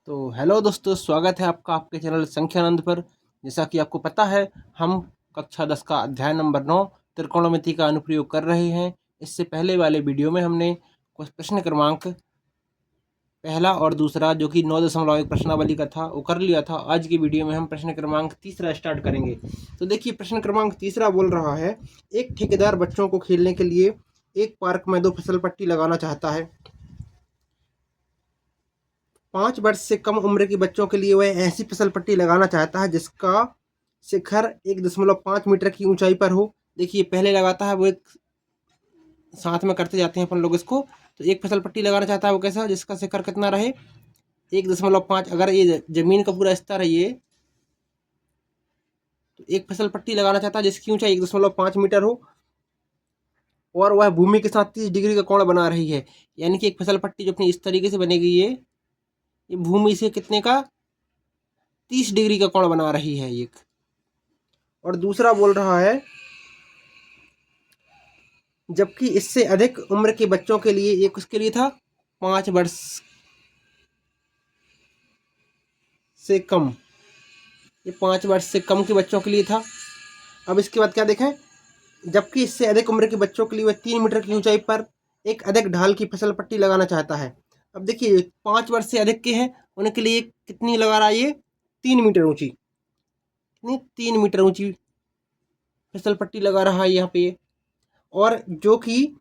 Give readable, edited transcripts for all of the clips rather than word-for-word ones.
तो हेलो दोस्तों, स्वागत है आपका आपके चैनल संख्यानंद पर। जैसा कि आपको पता है, हम कक्षा 10 का अध्याय नंबर 9 त्रिकोणमिति का अनुप्रयोग कर रहे हैं। इससे पहले वाले वीडियो में हमने कुछ प्रश्न क्रमांक पहला और दूसरा, जो कि 9.1 प्रश्नावली का था, वो कर लिया था। आज की वीडियो में हम प्रश्न क्रमांक तीसरा स्टार्ट करेंगे। तो देखिए, प्रश्न क्रमांक तीसरा बोल रहा है, एक ठेकेदार बच्चों को खेलने के लिए एक पार्क में 2 फिसल पट्टी लगाना चाहता है। 5 वर्ष से कम उम्र के बच्चों के लिए वह ऐसी फिसल पट्टी लगाना चाहता है जिसका शिखर 1.5 मीटर की ऊंचाई पर हो। देखिए, पहले लगाता है वो, एक साथ में करते जाते हैं अपन लोग इसको। तो एक फिसल पट्टी लगाना चाहता है वो कैसा, जिसका शिखर कितना रहे 1.5। अगर ये जमीन का पूरा स्तर है ये, तो एक फिसल पट्टी लगाना चाहता है जिसकी ऊंचाई 1.5 मीटर हो और वह भूमि के साथ 30 डिग्री का कोण बना रही है। यानी कि एक फिसल पट्टी जो अपनी इस तरीके से बनेगी, ये भूमि से कितने का 30 डिग्री का कोण बना रही है एक। और दूसरा बोल रहा है, जबकि इससे अधिक उम्र के बच्चों के लिए, एक उसके लिए था 5 वर्ष से कम, ये 5 वर्ष से कम के बच्चों के लिए था। अब इसके बाद क्या देखें, जबकि इससे अधिक उम्र के बच्चों के लिए वह 3 मीटर की ऊंचाई पर एक अधिक ढाल की फिसल पट्टी लगाना चाहता है। अब देखिए, 5 वर्ष से अधिक के हैं, उनके लिए कितनी लगा रहा है ये, 3 मीटर ऊंची, कितनी 3 मीटर ऊंची फिसल पट्टी लगा रहा है यहाँ पे। और जो कि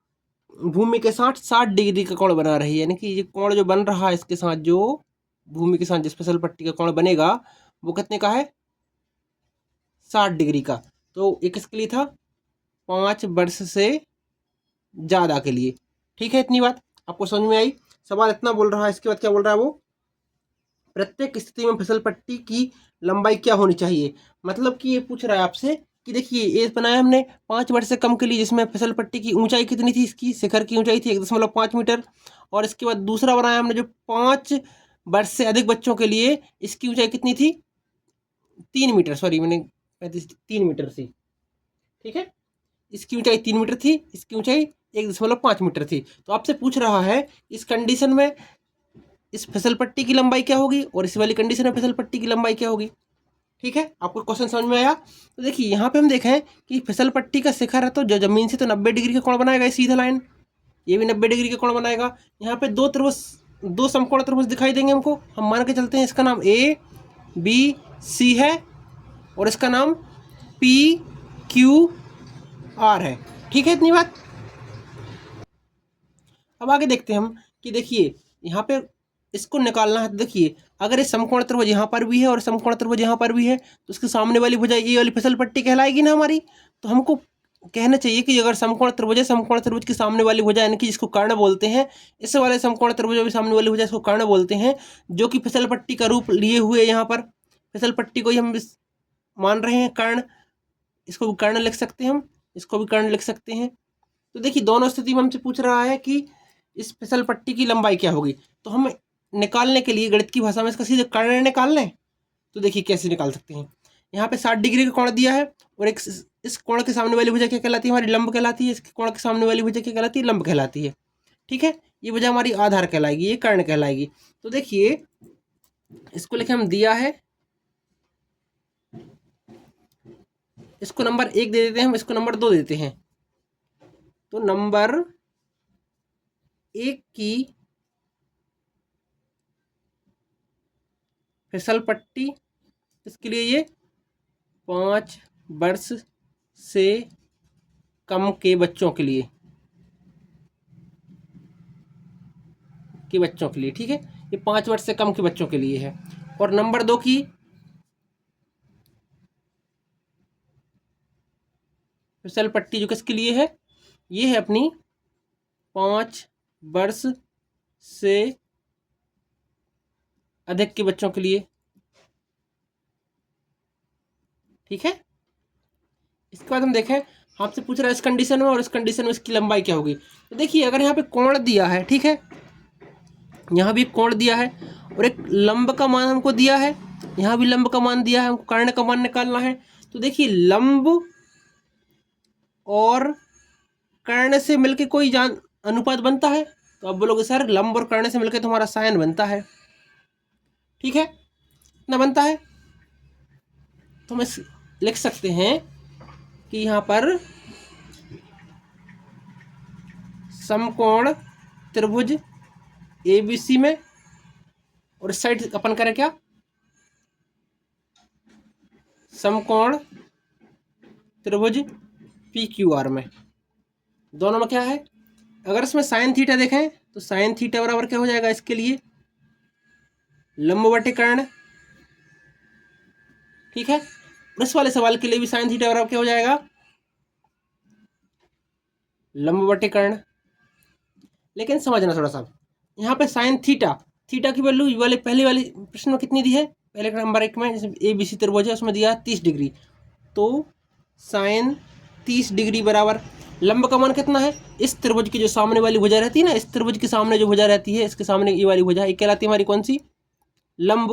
भूमि के साथ 60 डिग्री का कोण बना रही है। यानी कि ये कोण जो बन रहा है इसके साथ, जो भूमि के साथ जिस फिसल पट्टी का कोण बनेगा, वो कितने का है, 60 डिग्री का। तो ये किसके लिए था, 5 वर्ष से ज़्यादा के लिए। ठीक है, इतनी बात आपको समझ में आई। सवाल इतना बोल रहा है। इसके बाद क्या बोल रहा है वो, प्रत्येक स्थिति में फिसल पट्टी की लंबाई क्या होनी चाहिए। मतलब कि ये पूछ रहा है आपसे कि देखिए, ये बनाया हमने 5 वर्ष से कम के लिए, जिसमें फिसल पट्टी की ऊंचाई कितनी थी, इसकी शिखर की ऊंचाई थी 1.5 मीटर। और इसके बाद दूसरा बनाया हमने जो 5 वर्ष से अधिक बच्चों के लिए, इसकी ऊंचाई कितनी थी, 3 मीटर, सॉरी मैंने 3 मीटर थी। ठीक है, इसकी ऊंचाई 3 मीटर थी, इसकी ऊंचाई 1.5 मीटर थी। तो आपसे पूछ रहा है, इस कंडीशन में इस फिसल पट्टी की लंबाई क्या होगी और इस वाली कंडीशन में फिसल पट्टी की लंबाई क्या होगी। ठीक है, आपको क्वेश्चन समझ में आया। तो देखिए, यहाँ पे हम देखें कि फिसल पट्टी का शिखर है, तो जो जमीन से तो 90 डिग्री का कोण बनाएगा, ये सीधा लाइन, ये भी 90 डिग्री का कोण बनाएगा। यहाँ पे दो त्रिभुज, दो समकोण त्रिभुज दिखाई देंगे हमको। हम मान के चलते हैं इसका नाम ए बी सी है और इसका नाम पी क्यू आर है। ठीक है, इतनी बात। अब आगे देखते हैं हम कि देखिए, यहाँ पे इसको निकालना है। तो देखिए, अगर ये समकोण त्रिभुज यहाँ पर भी है और समकोण त्रिभुज यहाँ पर भी है, तो उसके सामने वाली भुजा ये वाली फिसल पट्टी कहलाएगी ना हमारी। तो हमको कहना चाहिए कि अगर समकोण त्रिभुज है, समकोण त्रिभुज की सामने वाली भुजा, यानी कि जिसको कर्ण बोलते हैं, इस वाले समकोण त्रिभुज भी सामने वाली भुजा, इसको कर्ण बोलते हैं, जो कि फिसल पट्टी का रूप लिए हुए यहाँ पर फिसल पट्टी को ही हम मान रहे हैं कर्ण। इसको भी कर्ण लिख सकते हैं हम, इसको भी कर्ण लिख सकते हैं। तो देखिए, दोनों स्थिति में हमसे पूछ रहा है कि इस फिसल पट्टी की लंबाई क्या होगी। तो हम निकालने के लिए गणित की भाषा में इसका सीधे कर्ण निकाल लें। तो देखिए कैसे निकाल सकते हैं। यहाँ पे 60 डिग्री का कोण दिया है और एक इस कोण के सामने वाली भुजा क्या कहलाती है, हमारी लंब कहलाती है। इसके कोण के सामने वाली भुजा क्या कहलाती है, लंब कहलाती है। ठीक है, ये भुजा हमारी आधार कहलाएगी, ये कर्ण कहलाएगी। तो देखिए, इसको लिखे हम, दिया है, इसको नंबर 1 दे देते हैं हम, इसको नंबर 2 देते हैं। तो नंबर 1 की फिसल पट्टी, इसके लिए ये 5 वर्ष से कम के बच्चों के लिए, ठीक है, ये 5 वर्ष से कम के बच्चों के लिए है। और नंबर 2 की फिसल पट्टी जो किसके लिए है, ये है अपनी 5 वर्ष से अधिक के बच्चों के लिए। ठीक है, इसके बाद हम देखें, आपसे पूछ रहा है इस कंडीशन में और इस कंडीशन में इसकी लंबाई क्या होगी। तो देखिए, अगर यहाँ पे कोण दिया है, ठीक है, यहाँ भी कोण दिया है और एक लंब का मान हमको दिया है, यहाँ भी लंब का मान दिया है, हमको कर्ण का मान निकालना है। तो देखिए, लंब और कर्ण से मिलके कोई जान अनुपात बनता है। तो अब बोलोगे सर, लंब और कर्ण से मिलके तो हमारा साइन बनता है। ठीक है, कितना बनता है? तो हम लिख सकते हैं कि यहाँ पर समकोण त्रिभुज ABC में, और इस साइड अपन करें क्या, समकोण त्रिभुज PQR में। दोनों में क्या है, अगर इसमें साइन थीटा देखें तो साइन थीटा बराबर क्या हो जाएगा इसके लिए, लंब बटे कर्ण। ठीक है, और इस वाले सवाल के लिए भी साइन थीटा बराबर क्या हो जाएगा, लंब बटे कर्ण। लेकिन समझना थोड़ा सा, यहाँ पे साइन थीटा, थीटा की वैल्यू वाले पहले वाले प्रश्न में कितनी दी है, पहले नंबर 1 में जिसमें ABC त्रिभुज है उसमें दिया 30 डिग्री, तो साइन 30 डिग्री बराबर लंब का मान कितना है, इस त्रिभुज की जो सामने वाली भुजा रहती है ना, इस त्रिभुज के सामने जो भुजा रहती है, इसके सामने ये वाली भुजा, ये कहलाती है हमारी कौन सी, लंब।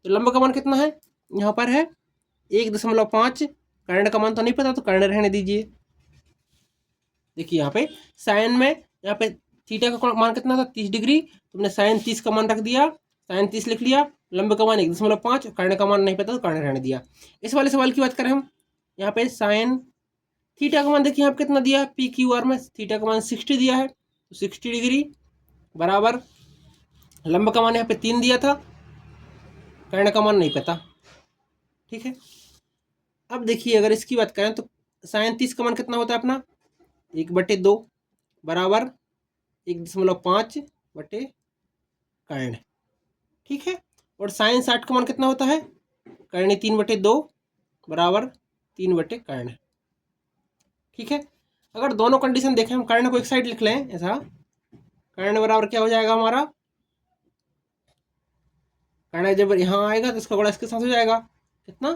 तो लंब का मान कितना है, यहाँ पर है 1.5। कर्ण का मान तो नहीं पता, तो कर्ण रहने दीजिए। देखिए यहाँ पे साइन में, यहाँ पे थीटा का मान कितना था, 30 डिग्री, तुमने साइन 30 का मान रख दिया, साइन 30 लिख लिया, लंब का मान 1.5, कर्ण का मान नहीं पता तो कर्ण रहने दिया। इस वाले सवाल की बात करें हम, यहाँ पे साइन थीटा का मान देखिए यहाँ पे कितना दिया है, PQR में थीटा का मान 60 दिया है, तो 60 डिग्री बराबर लंब का मान यहाँ पे 3 दिया था, कर्ण का मान नहीं पता। ठीक है, अब देखिए अगर इसकी बात करें तो साइन 30 का मान कितना होता है अपना, 1/2 बराबर 1.5 बटे कर्ण। ठीक है, और साइन 60 का मान कितना होता है, कर्ण 3/2 बराबर 3 बटे कर्ण। ठीक है, अगर दोनों कंडीशन देखें, हम कर्ण को एक साइड लिख लें ऐसा, कर्ण बराबर क्या हो जाएगा हमारा, कर्ण जब यहाँ आएगा तो इसका गुणा इसके साथ हो जाएगा, कितना,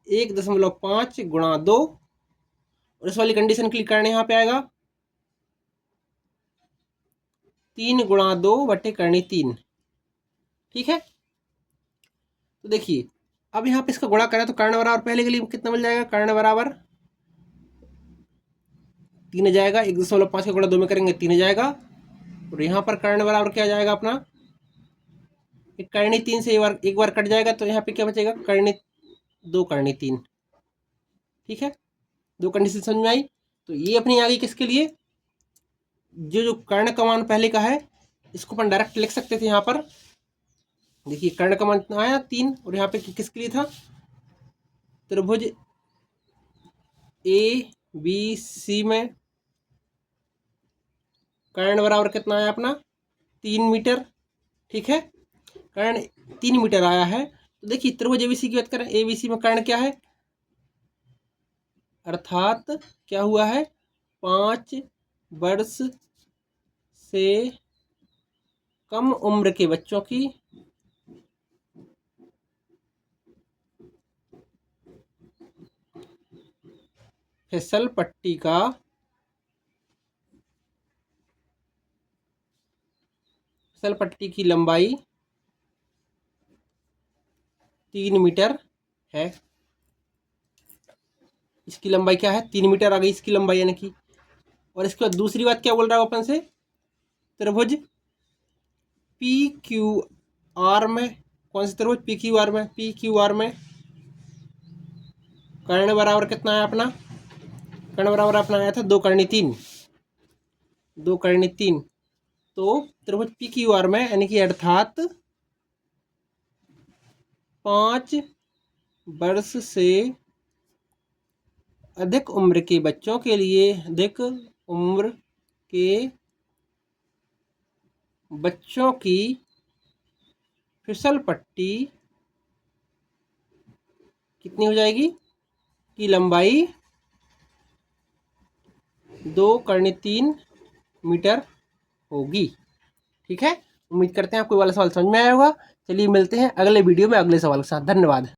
1.5 गुणा 2, और इस वाली कंडीशन के लिए कर्ण यहाँ पे आएगा 3 गुणा 2 बटे कर्ण 3। ठीक है, तो देखिए अब यहाँ पे इसका गुणा करें तो कर्ण बराबर पहले के लिए कितना मिल जाएगा, कर्ण बराबर 3 आ जाएगा, 1.5 का गुणा 2 में करेंगे 3 आ जाएगा, और यहाँ पर कर्ण बराबर क्या आ जाएगा अपना, कर्ण 3 से एक बार कट जाएगा, तो यहाँ पे क्या बचेगा, कर्ण 2 कर्ण 3। ठीक है, दो कंडीशन समझ में आई। तो ये अपनी आ गई किसके लिए, जो कर्ण का मान पहले का है इसको अपन डायरेक्ट लिख सकते थे यहाँ पर। देखिए कर्ण का मान आया 3, और यहाँ पे किसके लिए था, त्रिभुज ABC में कर्ण बराबर कितना आया अपना, 3 मीटर। ठीक है, कर्ण 3 मीटर आया है। तो देखिए त्रिभुज ABC की बात करें, ABC में कर्ण क्या है, अर्थात क्या हुआ है, 5 वर्ष से कम उम्र के बच्चों की फिसल पट्टी की लंबाई 3 मीटर है। इसकी लंबाई क्या है, 3 मीटर आ गई इसकी लंबाई यानी कि। और इसके बाद दूसरी बात क्या बोल रहा है अपन से, त्रिभुज PQR में, कौन सी त्रिभुज, PQR में कर्ण बराबर कितना है अपना, कर्ण बराबर अपना आया था 2 कर्ण 3, 2 कर्ण 3। तो त्रिभुज PQR में यानी कि अर्थात 5 वर्ष से अधिक उम्र के बच्चों के लिए, अधिक उम्र के बच्चों की फिसल पट्टी कितनी हो जाएगी, की लंबाई 2 कर्ण 3 मीटर होगी। ठीक है, उम्मीद करते हैं आपको वाला सवाल समझ में आया होगा। चलिए मिलते हैं अगले वीडियो में अगले सवाल के साथ। धन्यवाद।